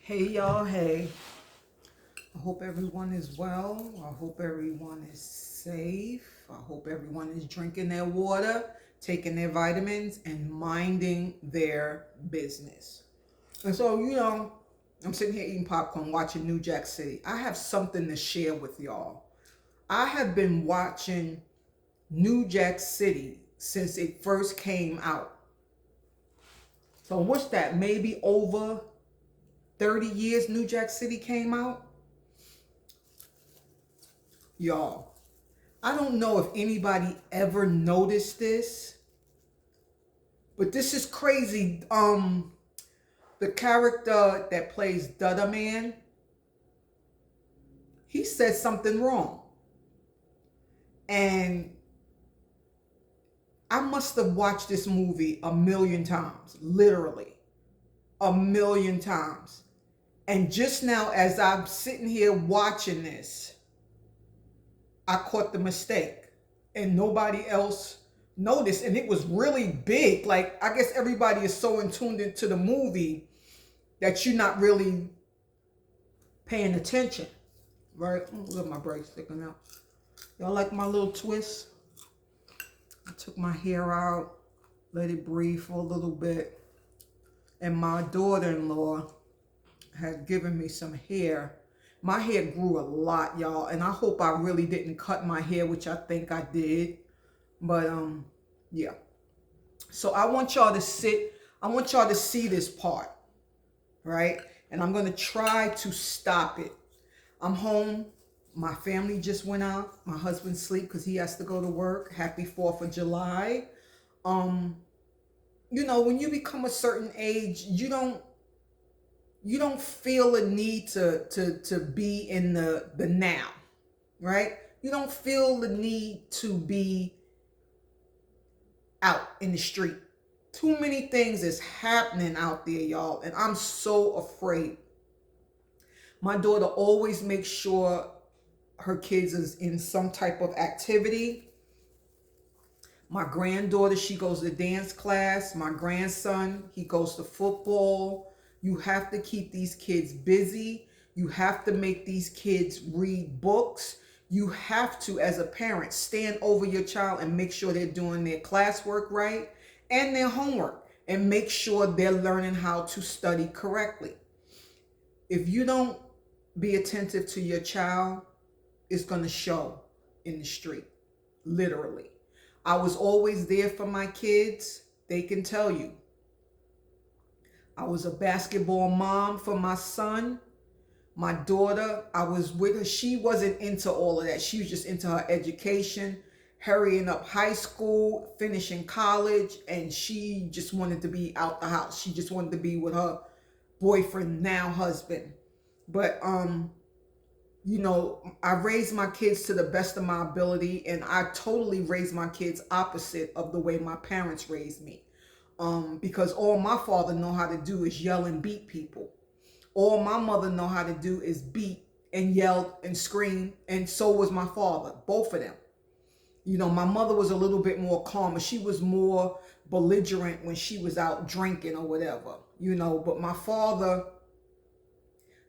Hey y'all, hey. I hope everyone is well. I hope everyone is safe. I hope everyone is drinking their water, taking their vitamins, and minding their business. And so, I'm sitting here eating popcorn, watching New Jack City. I have something to share with y'all. I have been watching New Jack City since it first came out. So what's that? Maybe over 30 years New Jack City came out? Y'all, I don't know if anybody ever noticed this, but this is crazy. The character that plays Dutta Man, he said something wrong. And I must have watched this movie a million times, literally a million times. And just now, as I'm sitting here watching this, I caught the mistake and nobody else noticed. And it was really big. Like, I guess everybody is so in tuned into the movie that you're not really paying attention, right? Look at my braids sticking out. Y'all like my little twist? I took my hair out, let it breathe for a little bit. And my daughter-in-law had given me some hair. My hair grew a lot, y'all, and I hope I really didn't cut my hair, which I think I did. But yeah. So I want y'all to see this part, right? And I'm gonna try to stop it. I'm home. My family just went out. My husband's asleep because he has to go to work. Happy 4th of July. When you become a certain age, you don't feel a need to be in the now, right? You don't feel the need to be out in the street. Too many things is happening out there, y'all, and I'm so afraid. My daughter always makes sure her kids is in some type of activity. My granddaughter, she goes to dance class. My grandson, he goes to football. You have to keep these kids busy. You have to make these kids read books. You have to, as a parent, stand over your child and make sure they're doing their classwork right and their homework, and make sure they're learning how to study correctly. If you don't be attentive to your child, it's going to show in the street, literally. I was always there for my kids. They can tell you. I was a basketball mom for my son. My daughter, I was with her. She wasn't into all of that. She was just into her education, hurrying up high school, finishing college, and she just wanted to be out the house. She just wanted to be with her boyfriend, now husband. But I raised my kids to the best of my ability, and I totally raised my kids opposite of the way my parents raised me. Because all my father know how to do is yell and beat people. All my mother know how to do is beat and yell and scream, and so was my father, both of them. My mother was a little bit more calmer. She was more belligerent when she was out drinking or whatever, but my father,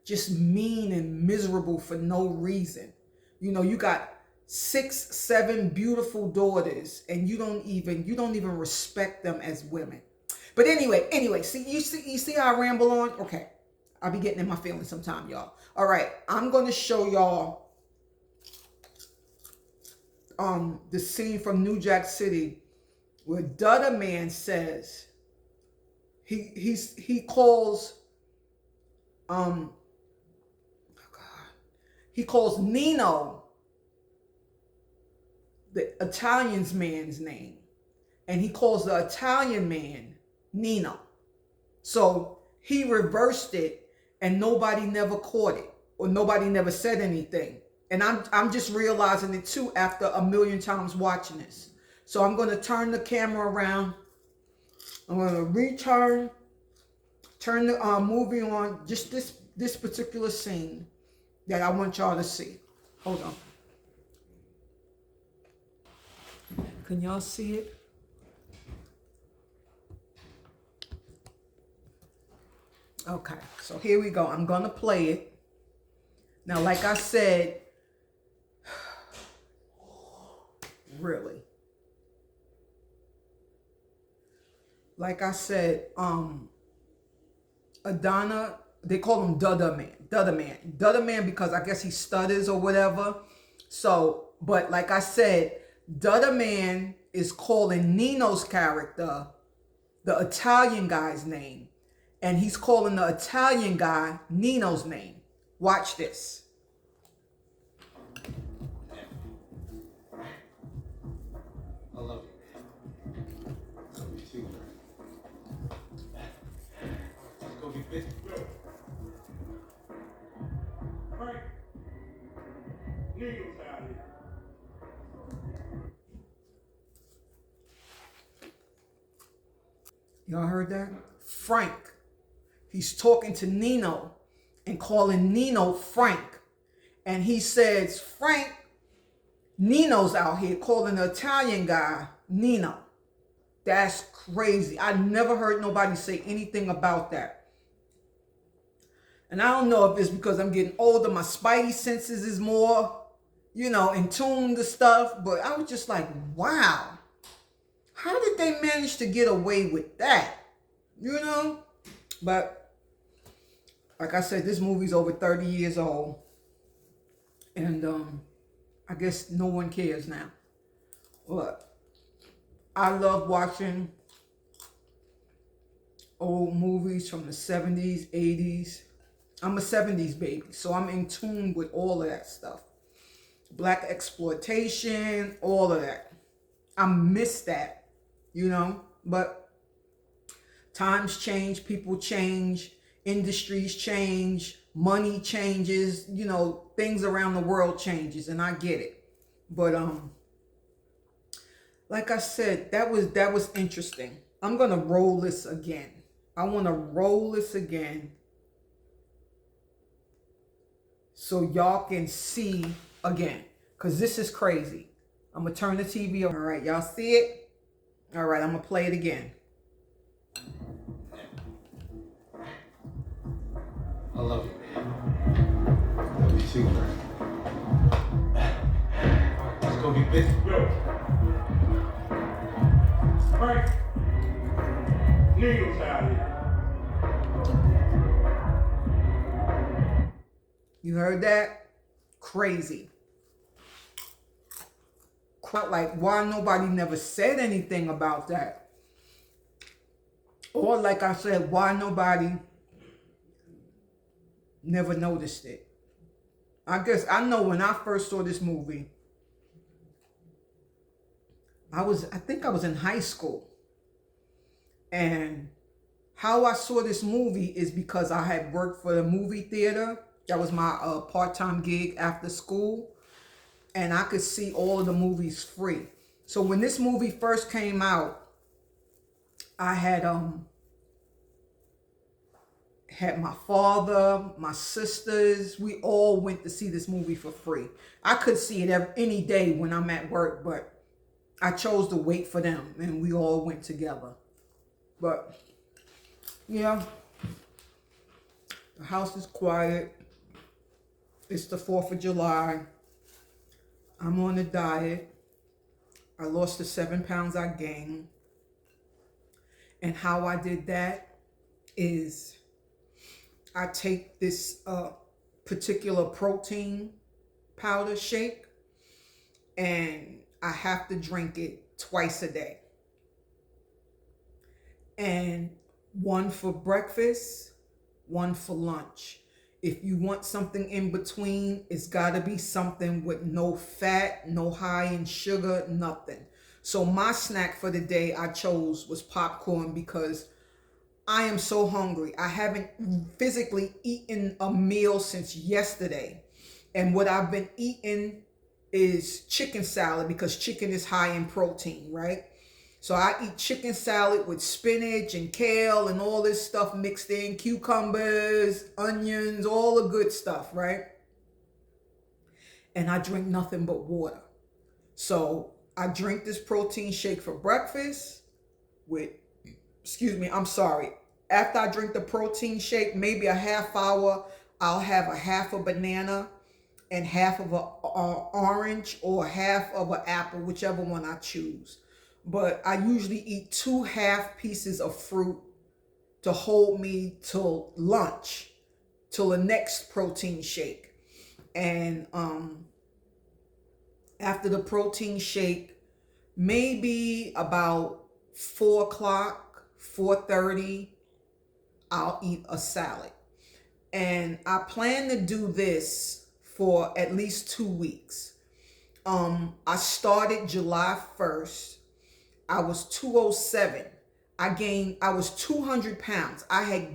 just mean and miserable for no reason. You got 6, 7 beautiful daughters, and you don't even respect them as women. But anyway, you see how I ramble on? Okay. I'll be getting in my feelings sometime, y'all. All right, I'm going to show y'all the scene from New Jack City where Dutta Man says he calls he calls Nino the Italian's man's name, and he calls the Italian man Nino. So he reversed it, and nobody never caught it, or nobody never said anything. And I'm just realizing it too after a million times watching this. So I'm going to turn the camera around. I'm going to turn the movie on, just this particular scene that I want y'all to see. Hold on. Can y'all see it? Okay, so here we go. I'm going to play it. Now, like I said, really. Like I said, Adana, they call him Dudda Man. Dudda Man. Dudda Man because I guess he stutters or whatever. So, but like I said, Dudda Man is calling Nino's character the Italian guy's name. And he's calling the Italian guy Nino's name. Watch this. I love you. Love you too. Let's go get busy. Frank, Neil's out here. Y'all heard that? Frank. He's talking to Nino and calling Nino Frank. And he says, Frank, Nino's out here calling the Italian guy Nino. That's crazy. I never heard nobody say anything about that. And I don't know if it's because I'm getting older, my spidey senses is more, in tune to stuff. But I was just like, wow. How did they manage to get away with that? But like I said, this movie's over 30 years old. And I guess no one cares now. But I love watching old movies from the 70s, 80s. I'm a 70s baby, so I'm in tune with all of that stuff. Black exploitation, all of that. I miss that, But times change, people change, industries change, money changes, things around the world changes, and I get it. But like I said, that was interesting. I'm gonna roll this again. I want to roll this again so y'all can see again, because this is crazy. I'm gonna turn the TV on. All right, y'all see it? All right, I'm gonna play it again. I love you. Love you too. Let's go get busy. Yo. Frank, Neil's out here. You heard that? Crazy. Like, why nobody never said anything about that? Or like I said, why nobody never noticed it? I guess I know when I first saw this movie, I think I was in high school. And how I saw this movie is because I had worked for the movie theater. That was my part-time gig after school. And I could see all of the movies free. So when this movie first came out, I had my father, my sisters, we all went to see this movie for free. I could see it any day when I'm at work, but I chose to wait for them, and we all went together. But yeah, the house is quiet. It's the 4th of July. I'm on a diet. I lost the 7 pounds I gained. And how I did that is I take this particular protein powder shake, and I have to drink it twice a day. And one for breakfast, one for lunch. If you want something in between, it's got to be something with no fat, no high in sugar, nothing. So my snack for the day I chose was popcorn because I am so hungry. I haven't physically eaten a meal since yesterday. And what I've been eating is chicken salad because chicken is high in protein, right? So I eat chicken salad with spinach and kale and all this stuff mixed in, cucumbers, onions, all the good stuff, right? And I drink nothing but water. So I drink this protein shake for breakfast with, after I drink the protein shake, maybe a half hour, I'll have a half a banana and half of a orange or half of an apple, whichever one I choose. But I usually eat 2 half pieces of fruit to hold me till lunch, till the next protein shake. And after the protein shake, maybe about 4 o'clock, 4:30, I'll eat a salad. And I plan to do this for at least 2 weeks. I started July 1st. I was 207. I was 200 pounds. I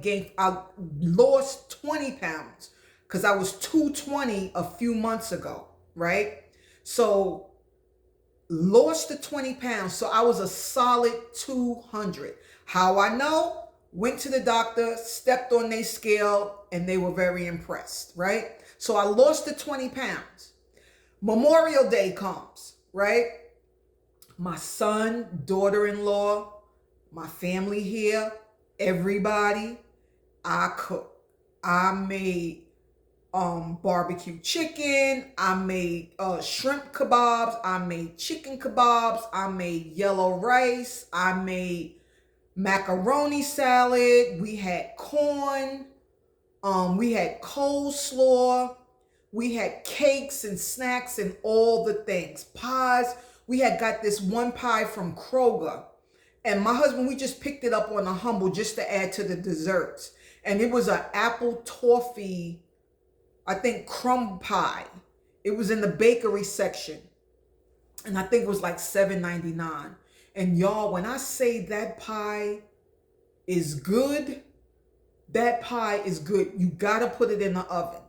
lost 20 pounds because I was 220 a few months ago, right? So lost the 20 pounds. So I was a solid 200. How I know? Went to the doctor, stepped on their scale, and they were very impressed, right? So I lost the 20 pounds. Memorial Day comes, right? My son, daughter-in-law, my family here, everybody, I cooked. I made barbecue chicken. I made shrimp kebabs. I made chicken kebabs. I made yellow rice. I made macaroni salad. We had corn. We had coleslaw. We had cakes and snacks and all the things. Pies. We had got this one pie from Kroger. And my husband, we just picked it up on a humble just to add to the desserts. And it was an apple toffee, I think, crumb pie. It was in the bakery section. And I think it was like $7.99. And y'all, when I say that pie is good, that pie is good. You got to put it in the oven.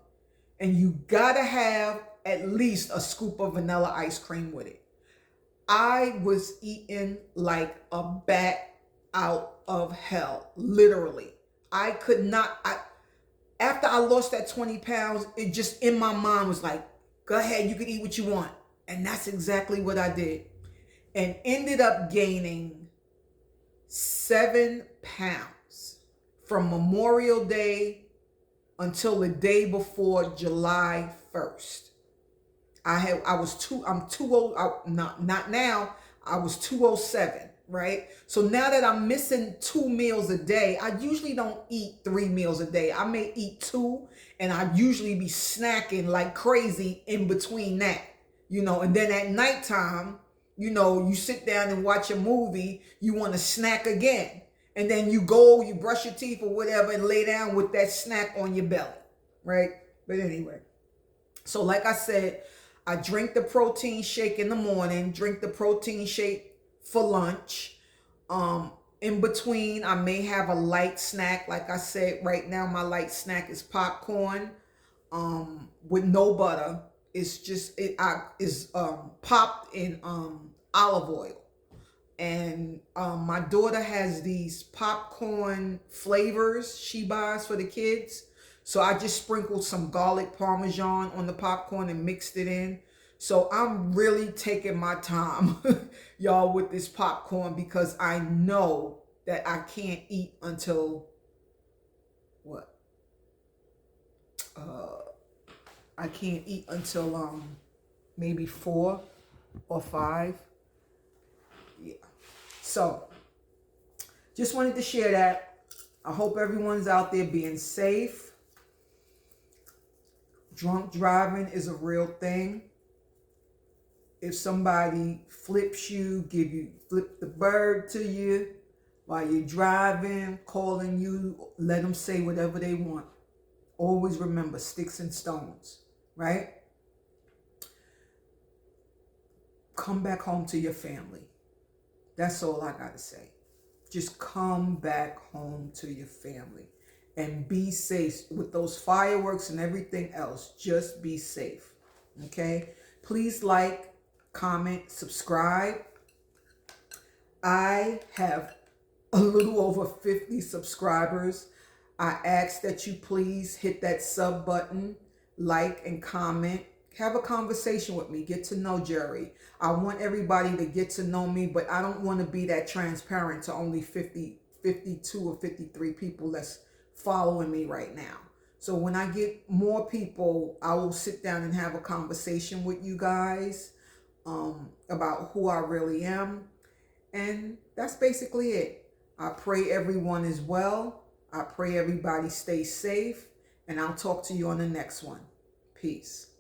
And you got to have at least a scoop of vanilla ice cream with it. I was eating like a bat out of hell, literally. I could not, after I lost that 20 pounds, it just in my mind was like, go ahead, you can eat what you want. And that's exactly what I did. And ended up gaining 7 pounds from Memorial Day until the day before July 1st. I'm 20, not now, I was 207, right? So now that I'm missing 2 meals a day, I usually don't eat 3 meals a day. I may eat 2, and I usually be snacking like crazy in between that, and then at nighttime, you sit down and watch a movie, you want to snack again. And then you brush your teeth or whatever and lay down with that snack on your belly, right? But anyway, so like I said, I drink the protein shake in the morning, drink the protein shake for lunch. In between, I may have a light snack. Like I said, right now, my light snack is popcorn with no butter. It's just, is popped in olive oil. And my daughter has these popcorn flavors she buys for the kids. So I just sprinkled some garlic parmesan on the popcorn and mixed it in. So I'm really taking my time, y'all, with this popcorn because I know that I can't eat until, I can't eat until maybe 4 or 5. Yeah. So, just wanted to share that. I hope everyone's out there being safe. Drunk driving is a real thing. If somebody flips you, flip the bird to you while you're driving, calling you, let them say whatever they want. Always remember, sticks and stones, right? Come back home to your family. That's all I got to say. Just come back home to your family and be safe with those fireworks and everything else. Just be safe. Okay? Please like, comment, subscribe. I have a little over 50 subscribers. I ask that you please hit that sub button, like and comment. Have a conversation with me. Get to know Jerry. I want everybody to get to know me, but I don't want to be that transparent to only 50 52 or 53 people that's following me right now. So when I get more people, I will sit down and have a conversation with you guys about who I really am. And that's basically it. I pray everyone is well. I pray everybody stays safe. And I'll talk to you on the next one. Peace.